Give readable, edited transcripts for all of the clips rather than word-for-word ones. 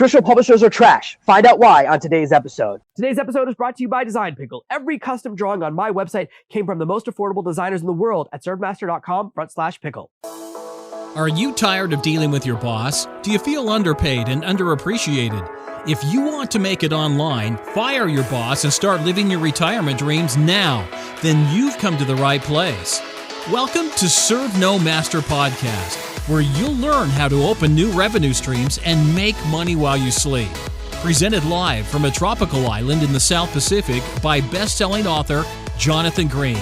Traditional publishers are trash. Find out why on today's episode. Today's episode is brought to you by Design Pickle. Every custom drawing on my website came from the most affordable designers in the world at servemaster.com/pickle. Are you tired of dealing with your boss? Do you feel underpaid and underappreciated? If you want to make it online, fire your boss and start living your retirement dreams now, then you've come to the right place. Welcome to Serve No Master Podcast, where you'll learn how to open new revenue streams and make money while you sleep. Presented live from a tropical island in the South Pacific by best-selling author Jonathan Green.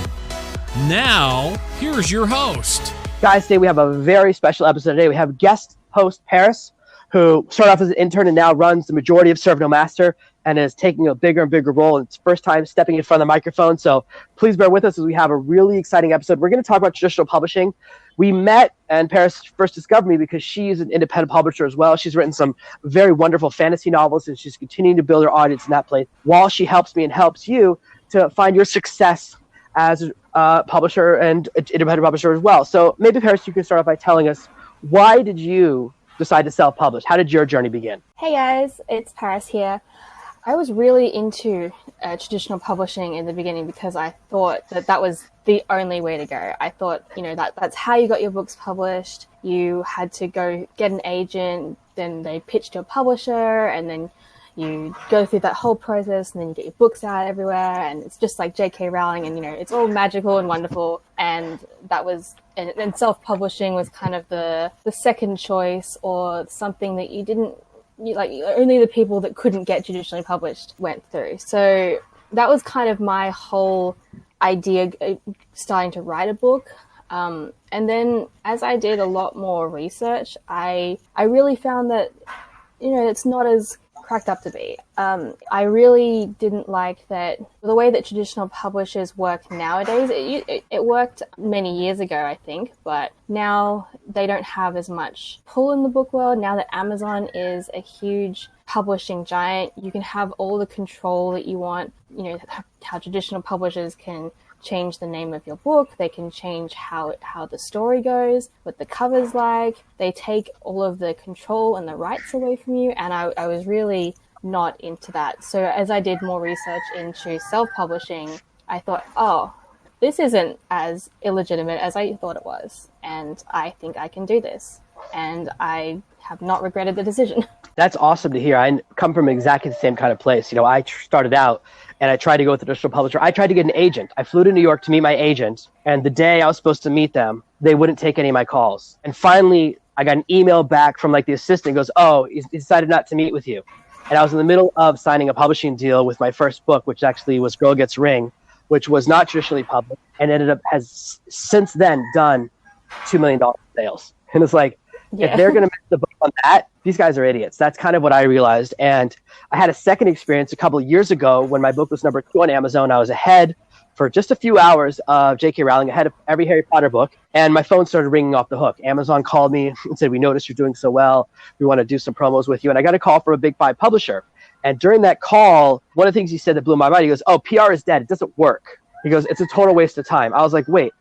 Now, here's your host. Guys, today we have a very special episode today. We have guest host Paris, who started off as an intern and now runs the majority of Serve No Master and is taking a bigger and bigger role. It's first time stepping in front of the microphone, so please bear with us as we have a really exciting episode. We're going to talk about traditional publishing. We met, and Paris first discovered me because she's an independent publisher as well. She's written some very wonderful fantasy novels, and she's continuing to build her audience in that place while she helps me and helps you to find your success as a publisher and an independent publisher as well. So maybe, Paris, you can start off by telling us, why did you decide to self-publish? How did your journey begin? Hey guys, it's Paris here. I was really into traditional publishing in the beginning because I thought that was the only way to go. I thought, that's how you got your books published. You had to go get an agent, then they pitched to a publisher, and then you go through that whole process, and then you get your books out everywhere, and it's just like J.K. Rowling, and it's all magical and wonderful. And that was, and self-publishing was kind of the second choice, or something that only the people that couldn't get traditionally published went through. So that was kind of my whole idea, starting to write a book. And then as I did a lot more research, I really found that, it's not as cracked up to be. I really didn't like that the way that traditional publishers work nowadays. It worked many years ago, I think, but now they don't have as much pull in the book world. Now that Amazon is a huge publishing giant, you can have all the control that you want. How traditional publishers can change the name of your book. They can change how the story goes, what the cover's like. They take all of the control and the rights away from you. And I was really not into that. So as I did more research into self-publishing, I thought, oh, this isn't as illegitimate as I thought it was. And I think I can do this. And I have not regretted the decision. That's awesome to hear. I come from exactly the same kind of place. I started out and I tried to go with a traditional publisher. I tried to get an agent. I flew to New York to meet my agent. And the day I was supposed to meet them, they wouldn't take any of my calls. And finally, I got an email back from the assistant. He goes, oh, he decided not to meet with you. And I was in the middle of signing a publishing deal with my first book, which actually was Girl Gets Ring, which was not traditionally published and has since then done $2 million sales. And it's like, if they're going to miss the book on that, these guys are idiots. That's kind of what I realized. And I had a second experience a couple of years ago when my book was number 2 on Amazon. I was ahead for just a few hours of J.K. Rowling, ahead of every Harry Potter book. And my phone started ringing off the hook. Amazon called me and said, we noticed you're doing so well. We want to do some promos with you. And I got a call from a Big 5 publisher. And during that call, one of the things he said that blew my mind, he goes, oh, PR is dead. It doesn't work. He goes, it's a total waste of time. I was like, wait,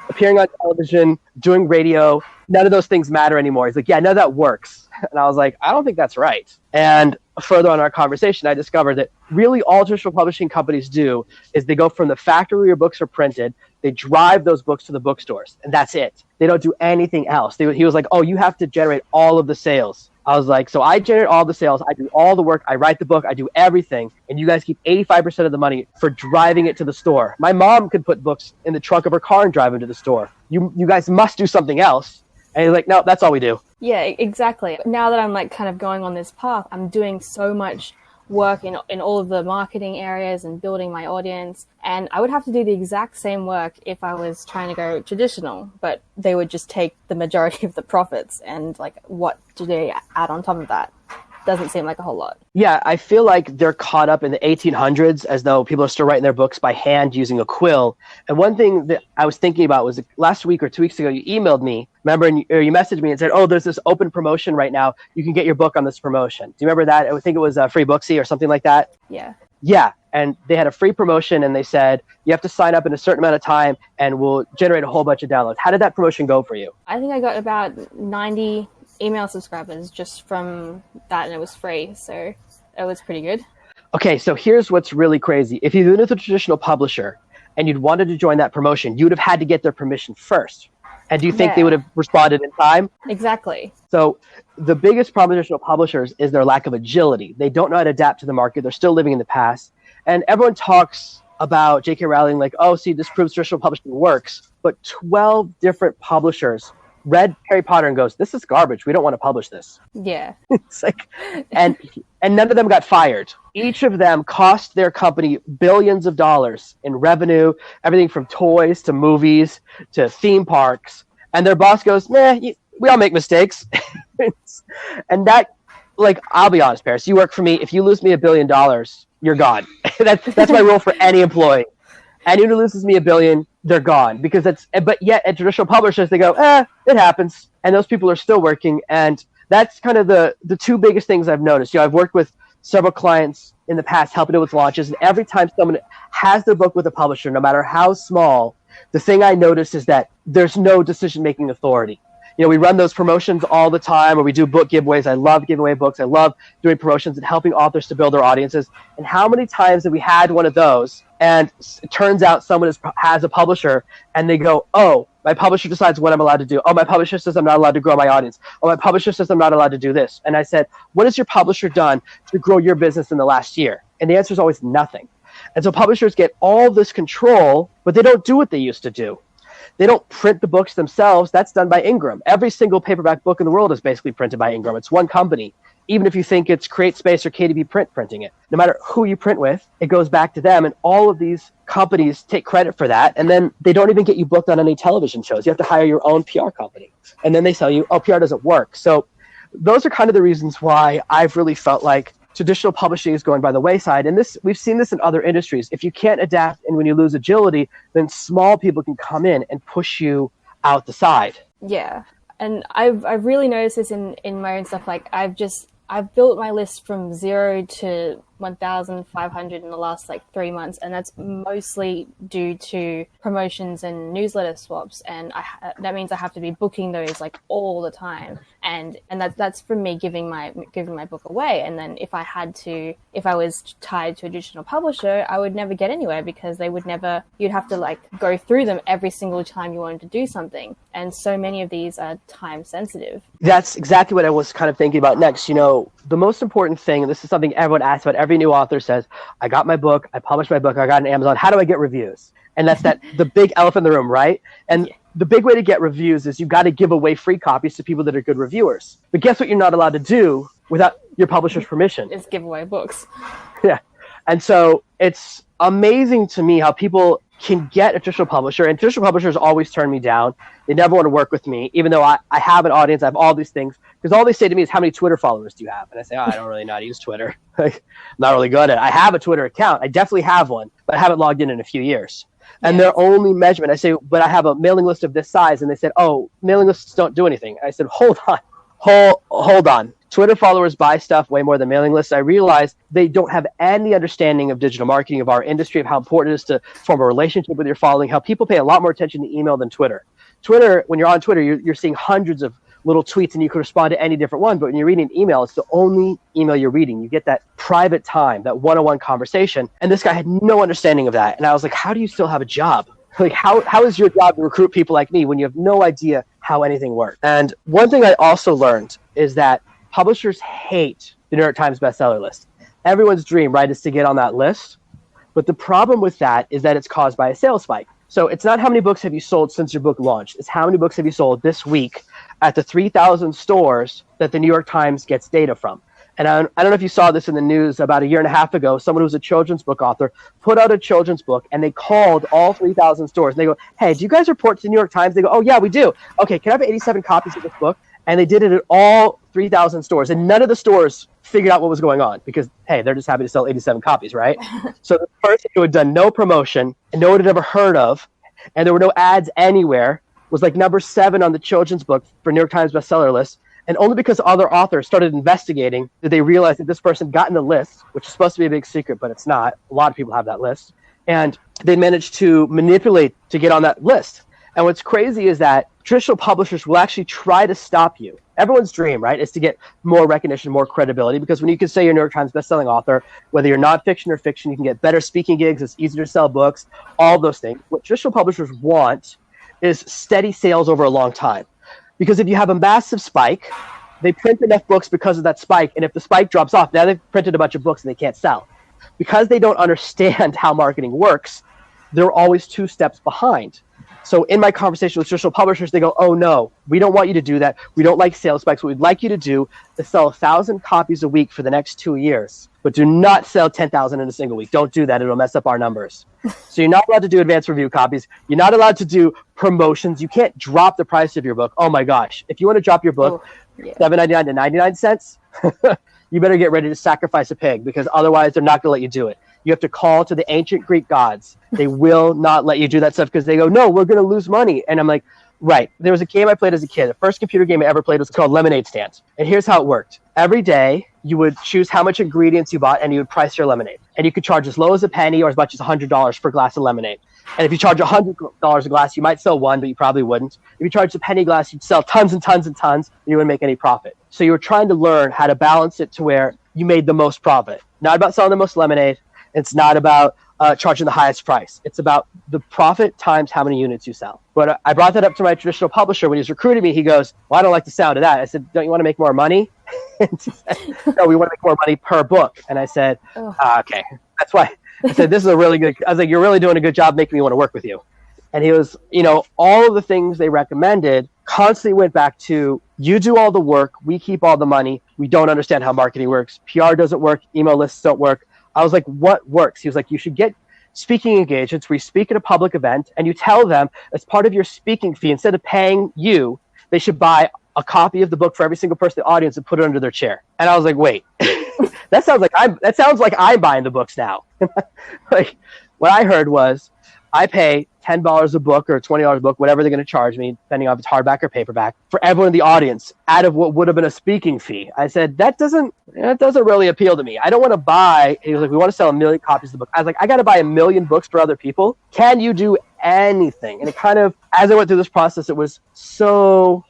appearing on television, doing radio, none of those things matter anymore. He's like, yeah, none of that works. And I was like, I don't think that's right. And further on our conversation, I discovered that really all traditional publishing companies do is they go from the factory where your books are printed, they drive those books to the bookstores, and that's it. They don't do anything else. He was like, oh, you have to generate all of the sales. I was like, so I generate all the sales, I do all the work, I write the book, I do everything, and you guys keep 85% of the money for driving it to the store. My mom could put books in the trunk of her car and drive them to the store. You guys must do something else. And he's like, no, that's all we do. Yeah, exactly. Now that I'm kind of going on this path, I'm doing so much work in all of the marketing areas and building my audience. And I would have to do the exact same work if I was trying to go traditional, but they would just take the majority of the profits. And what do they add on top of that? Doesn't seem like a whole lot. Yeah, I feel like they're caught up in the 1800s as though people are still writing their books by hand using a quill. And one thing that I was thinking about was last week or 2 weeks ago, you emailed me, remember, or you messaged me and said, oh, there's this open promotion right now. You can get your book on this promotion. Do you remember that? I think it was Free Booksy or something like that. Yeah. Yeah. And they had a free promotion and they said, you have to sign up in a certain amount of time and we'll generate a whole bunch of downloads. How did that promotion go for you? I think I got about 90 email subscribers just from that, and it was free. So it was pretty good. Okay, so here's what's really crazy. If you've been with a traditional publisher and you'd wanted to join that promotion, you'd have had to get their permission first. And do you think they would have responded in time? Exactly. So the biggest problem with traditional publishers is their lack of agility. They don't know how to adapt to the market. They're still living in the past. And everyone talks about J.K. Rowling like, oh, see, this proves traditional publishing works. But 12 different publishers read Harry Potter and goes, this is garbage. We don't want to publish this. Yeah. It's like, and none of them got fired. Each of them cost their company billions of dollars in revenue, everything from toys to movies to theme parks. And their boss goes, we all make mistakes. And that, like, I'll be honest, Paris, you work for me. If you lose me $1 billion, you're gone. That's my rule for any employee. Anyone who loses me $1 billion, they're gone. But yet at traditional publishers, they go, it happens. And those people are still working. And that's kind of the two biggest things I've noticed. I've worked with several clients in the past helping them with launches. And every time someone has their book with a publisher, no matter how small, the thing I notice is that there's no decision-making authority. We run those promotions all the time, or we do book giveaways. I love giving away books. I love doing promotions and helping authors to build their audiences. And how many times have we had one of those, and it turns out someone has a publisher, and they go, oh, my publisher decides what I'm allowed to do. Oh, my publisher says I'm not allowed to grow my audience. Oh, my publisher says I'm not allowed to do this. And I said, what has your publisher done to grow your business in the last year? And the answer is always nothing. And so publishers get all this control, but they don't do what they used to do. They don't print the books themselves. That's done by Ingram. Every single paperback book in the world is basically printed by Ingram. It's one company. Even if you think it's CreateSpace or KDP Print printing it, no matter who you print with, it goes back to them. And all of these companies take credit for that. And then they don't even get you booked on any television shows. You have to hire your own PR company. And then they tell you, oh, PR doesn't work. So those are kind of the reasons why I've really felt like traditional publishing is going by the wayside. And we've seen this in other industries. If you can't adapt and when you lose agility, then small people can come in and push you out the side. Yeah. And I've really noticed this in my own stuff. Like I've built my list from 0 to 1,500 in the last 3 months, and that's mostly due to promotions and newsletter swaps. And that means I have to be booking those all the time, and that's from me giving my book away. And then if I was tied to a traditional publisher, I would never get anywhere because you'd have to go through them every single time you wanted to do something. And so many of these are time sensitive. That's exactly what I was kind of thinking about next. The most important thing, and this is something everyone asks about, every new author says, I got my book, I published my book, I got it on Amazon, how do I get reviews? And that's the big elephant in the room, right? And the big way to get reviews is you've got to give away free copies to people that are good reviewers. But guess what you're not allowed to do without your publisher's permission? Is give away books. Yeah. And so it's amazing to me how people can get a traditional publisher, and traditional publishers always turn me down. They never want to work with me, even though I have an audience, I have all these things, because all they say to me is, how many Twitter followers do you have? And I say, I don't really know how to use Twitter. I'm not really good at it. I have a Twitter account. I definitely have one, but I haven't logged in a few years. And their only measurement, I say, but I have a mailing list of this size. And they said, oh, mailing lists don't do anything. I said, hold on. Twitter followers buy stuff way more than mailing lists. I realized they don't have any understanding of digital marketing, of our industry, of how important it is to form a relationship with your following, how people pay a lot more attention to email than Twitter. Twitter, when you're on Twitter, you're seeing hundreds of little tweets and you can respond to any different one. But when you're reading an email, it's the only email you're reading. You get that private time, that one-on-one conversation. And this guy had no understanding of that. And I was like, how do you still have a job? How is your job to recruit people like me when you have no idea how anything works? And one thing I also learned is that publishers hate the New York Times bestseller list. Everyone's dream, right, is to get on that list. But the problem with that is that it's caused by a sales spike. So it's not how many books have you sold since your book launched. It's how many books have you sold this week at the 3,000 stores that the New York Times gets data from. And I don't know if you saw this in the news about a year and a half ago. Someone who was a children's book author put out a children's book, and they called all 3,000 stores. And they go, hey, do you guys report to the New York Times? They go, oh, yeah, we do. Okay, can I have 87 copies of this book? And they did it at all 3,000 stores. And none of the stores figured out what was going on because, hey, they're just happy to sell 87 copies, right? So the person who had done no promotion and no one had ever heard of, and there were no ads anywhere, was number 7 on the children's book for New York Times bestseller list. And only because other authors started investigating did they realize that this person got in the list, which is supposed to be a big secret, but it's not. A lot of people have that list. And they managed to manipulate to get on that list. And what's crazy is that traditional publishers will actually try to stop you everyone's dream, right, is to get more recognition, more credibility, because when you can say you're a New York Times bestselling author, whether you're nonfiction or fiction, you can get better speaking gigs, it's easier to sell books, all those things. What traditional publishers want is steady sales over a long time. Because if you have a massive spike, they print enough books because of that spike, and if the spike drops off, now they've printed a bunch of books and they can't sell. Because they don't understand how marketing works, they're always 2 steps behind. So in my conversation with traditional publishers, they go, oh no, we don't want you to do that. We don't like sales spikes. What we'd like you to do is sell 1,000 copies a week for the next 2 years, but do not sell 10,000 in a single week. Don't do that. It'll mess up our numbers. So you're not allowed to do advanced review copies. You're not allowed to do promotions. You can't drop the price of your book. Oh my gosh. If you want to drop your book, $7.99 to 99 cents, you better get ready to sacrifice a pig, because otherwise they're not going to let you do it. You have to call to the ancient Greek gods. They will not let you do that stuff because they go, no, we're going to lose money. And I'm like, right. There was a game I played as a kid. The first computer game I ever played was called Lemonade Stand. And here's how it worked. Every day you would choose how much ingredients you bought and you would price your lemonade. And you could charge as low as a penny or as much as $100 per glass of lemonade. And if you charge $100 a glass, you might sell one, but you probably wouldn't. If you charged a penny glass, you'd sell tons and tons and tons, and you wouldn't make any profit. So you were trying to learn how to balance it to where you made the most profit. Not about selling the most lemonade. It's not about charging the highest price. It's about the profit times how many units you sell. But I brought that up to my traditional publisher when he was recruiting me. He goes, well, I don't like the sound of that. I said, don't you want to make more money? And he said, no, we want to make more money per book. And I said, okay. That's why I said, this is a really good, I was like, you're really doing a good job making me want to work with you. And he was, all of the things they recommended constantly went back to, you do all the work, we keep all the money, we don't understand how marketing works, PR doesn't work, email lists don't work. I was like, what works? He was like, you should get speaking engagements where you speak at a public event and you tell them as part of your speaking fee, instead of paying you, they should buy a copy of the book for every single person in the audience and put it under their chair. And I was like, wait, that sounds like I'm buying the books now. Like, what I heard was, I pay $10 a book or $20 a book, whatever they're going to charge me, depending on if it's hardback or paperback, for everyone in the audience out of what would have been a speaking fee. I said, that doesn't really appeal to me. I don't want to buy. He was like, we want to sell 1 million copies of the book. I was like, I got to buy 1 million books for other people. Can you do anything? And it kind of, as I went through this process, it was so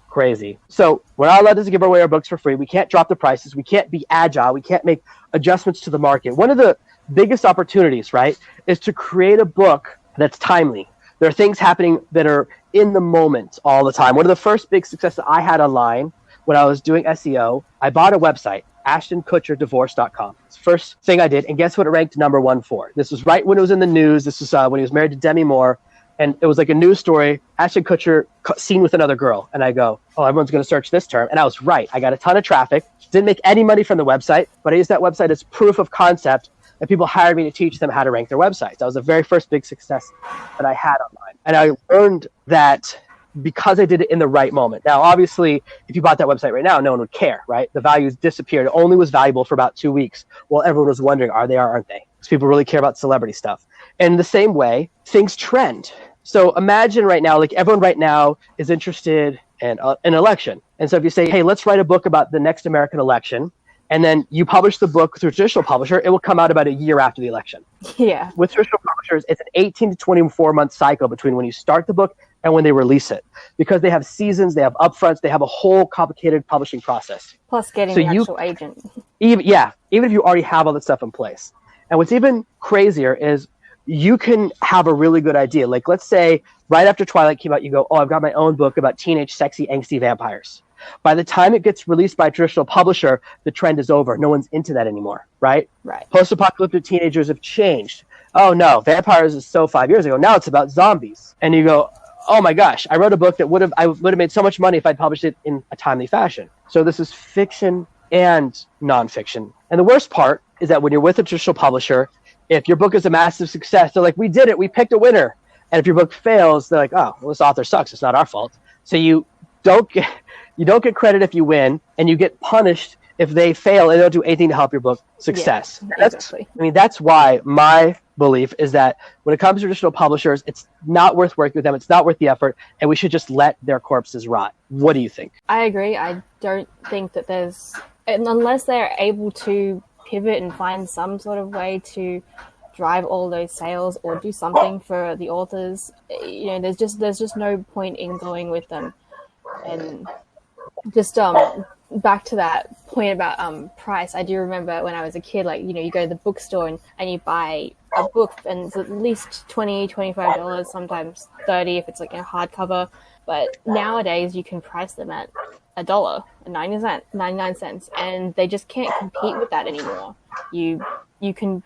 crazy. So we're not allowed to give away our books for free. We can't drop the prices. We can't be agile. We can't make adjustments to the market. One of the biggest opportunities, right, is to create a book that's timely. There are things happening that are in the moment all the time. One of the first big successes I had online when I was doing SEO, I bought a website, AshtonKutcherDivorce.com. It's the first thing I did, and guess what it ranked number 1 for? This was right when it was in the news. This was when he was married to Demi Moore, and it was like a news story, Ashton Kutcher seen with another girl. And I go, oh, everyone's going to search this term. And I was right. I got a ton of traffic. Didn't make any money from the website, but I used that website as proof of concept, and people hired me to teach them how to rank their websites. That was the very first big success that I had online. And I learned that because I did it in the right moment. Now, obviously, if you bought that website right now, no one would care, right? The values disappeared. It only was valuable for about 2 weeks. Well, everyone was wondering, are they or aren't they? Because people really care about celebrity stuff. And the same way, things trend. So imagine right now, like everyone right now is interested in an election. And so if you say, hey, let's write a book about the next American election, and then you publish the book through a traditional publisher, it will come out about a year after the election. Yeah. With traditional publishers, it's an 18 to 24 month cycle between when you start the book and when they release it, because they have seasons, they have upfronts, they have a whole complicated publishing process. Plus getting the actual agent. Even if you already have all that stuff in place. And what's even crazier is you can have a really good idea. Like, let's say right after Twilight came out, you go, oh, I've got my own book about teenage, sexy, angsty vampires. By the time it gets released by a traditional publisher, the trend is over. No one's into that anymore, right? Right. Post-apocalyptic teenagers have changed. Oh, no, vampires is so 5 years ago. Now it's about zombies. And you go, oh, my gosh, I wrote a book that I would have made so much money if I'd published it in a timely fashion. So this is fiction and nonfiction. And the worst part is that when you're with a traditional publisher, if your book is a massive success, they're like, we did it. We picked a winner. And if your book fails, they're like, oh, well, this author sucks. It's not our fault. So you don't get credit if you win, and you get punished if they fail and they don't do anything to help your book success. Yeah, exactly. That's why my belief is that when it comes to traditional publishers, it's not worth working with them. It's not worth the effort, and we should just let their corpses rot. What do you think? I agree. I don't think that unless they're able to pivot and find some sort of way to drive all those sales or do something for the authors, there's just no point in going with them. And just back to that point about price. I do remember when I was a kid, like, you go to the bookstore and you buy a book and it's at least $20-$25, sometimes 30 if it's like a hardcover. But nowadays you can price them at $1.99, and they just can't compete with that anymore. You can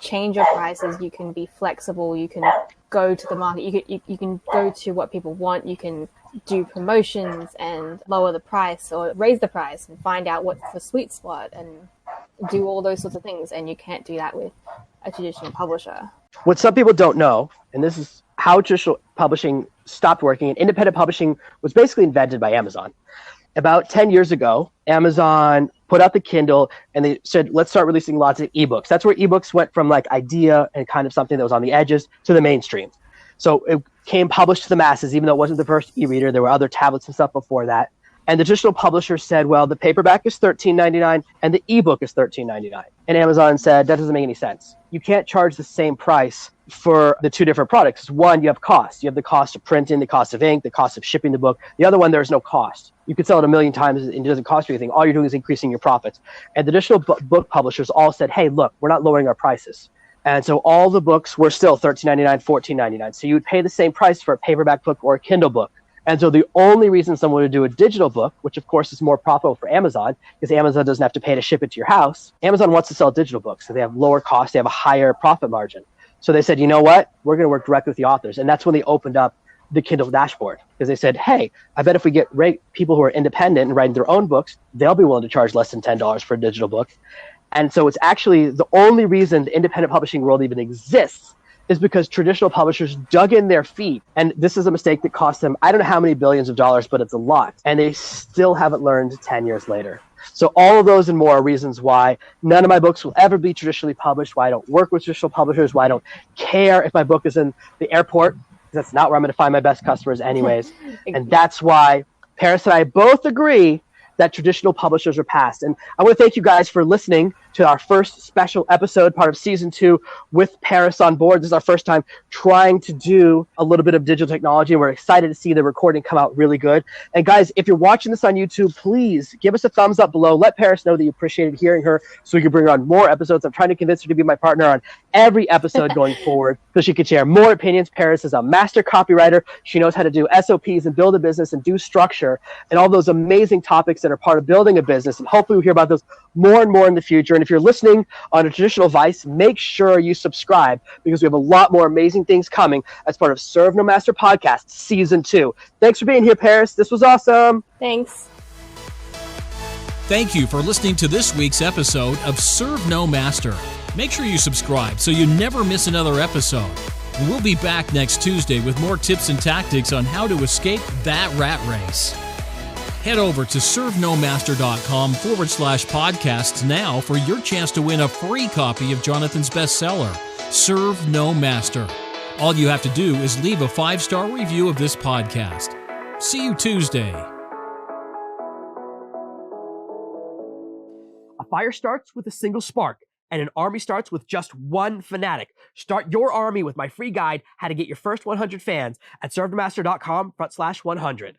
change your prices, you can be flexible, you can go to the market, you can go to what people want, you can do promotions and lower the price or raise the price and find out what's the sweet spot and do all those sorts of things. And you can't do that with a traditional publisher. What some people don't know, and this is how traditional publishing stopped working, and independent publishing was basically invented by Amazon. About 10 years ago, Amazon put out the Kindle and they said, let's start releasing lots of ebooks. That's where ebooks went from like idea and kind of something that was on the edges to the mainstream. So it came published to the masses, even though it wasn't the first e-reader. There were other tablets and stuff before that. And the traditional publisher said, well, the paperback is $13.99 and the ebook is $13.99. And Amazon said, that doesn't make any sense. You can't charge the same price for the two different products. One, you have costs. You have the cost of printing, the cost of ink, the cost of shipping the book. The other one, there's no cost. You could sell it 1,000,000 times and it doesn't cost you anything. All you're doing is increasing your profits. And the traditional book publishers all said, hey, look, we're not lowering our prices. And so all the books were still $13.99, $14.99. So you would pay the same price for a paperback book or a Kindle book. And so the only reason someone would do a digital book, which of course is more profitable for Amazon, because Amazon doesn't have to pay to ship it to your house. Amazon wants to sell digital books, so they have lower costs, they have a higher profit margin. So they said, you know what? We're going to work directly with the authors. And that's when they opened up the Kindle dashboard, because they said, hey, I bet if we get people who are independent and writing their own books, they'll be willing to charge less than $10 for a digital book. And so it's actually the only reason the independent publishing world even exists is because traditional publishers dug in their feet. And this is a mistake that cost them, I don't know how many billions of dollars, but it's a lot. And they still haven't learned 10 years later. So all of those and more are reasons why none of my books will ever be traditionally published, why I don't work with traditional publishers, why I don't care if my book is in the airport, because that's not where I'm going to find my best customers anyways. And that's why Paris and I both agree that traditional publishers are past. And I want to thank you guys for listening to our first special episode, part of season 2 with Paris on board. This is our first time trying to do a little bit of digital technology. We're excited to see the recording come out really good. And guys, if you're watching this on YouTube, please give us a thumbs up below. Let Paris know that you appreciated hearing her so we can bring her on more episodes. I'm trying to convince her to be my partner on every episode going forward so she can share more opinions. Paris is a master copywriter. She knows how to do SOPs and build a business and do structure and all those amazing topics that are part of building a business. And hopefully we'll hear about those more and more in the future. And if you're listening on a traditional device, make sure you subscribe, because we have a lot more amazing things coming as part of Serve No Master Podcast Season 2. Thanks for being here, Paris. This was awesome. Thanks. Thank you for listening to this week's episode of Serve No Master. Make sure you subscribe so you never miss another episode. We'll be back next Tuesday with more tips and tactics on how to escape that rat race. Head over to servenomaster.com/podcasts now for your chance to win a free copy of Jonathan's bestseller, Serve No Master. All you have to do is leave a 5-star review of this podcast. See you Tuesday. A fire starts with a single spark, and an army starts with just one fanatic. Start your army with my free guide, How to Get Your First 100 Fans, at servenomaster.com/100.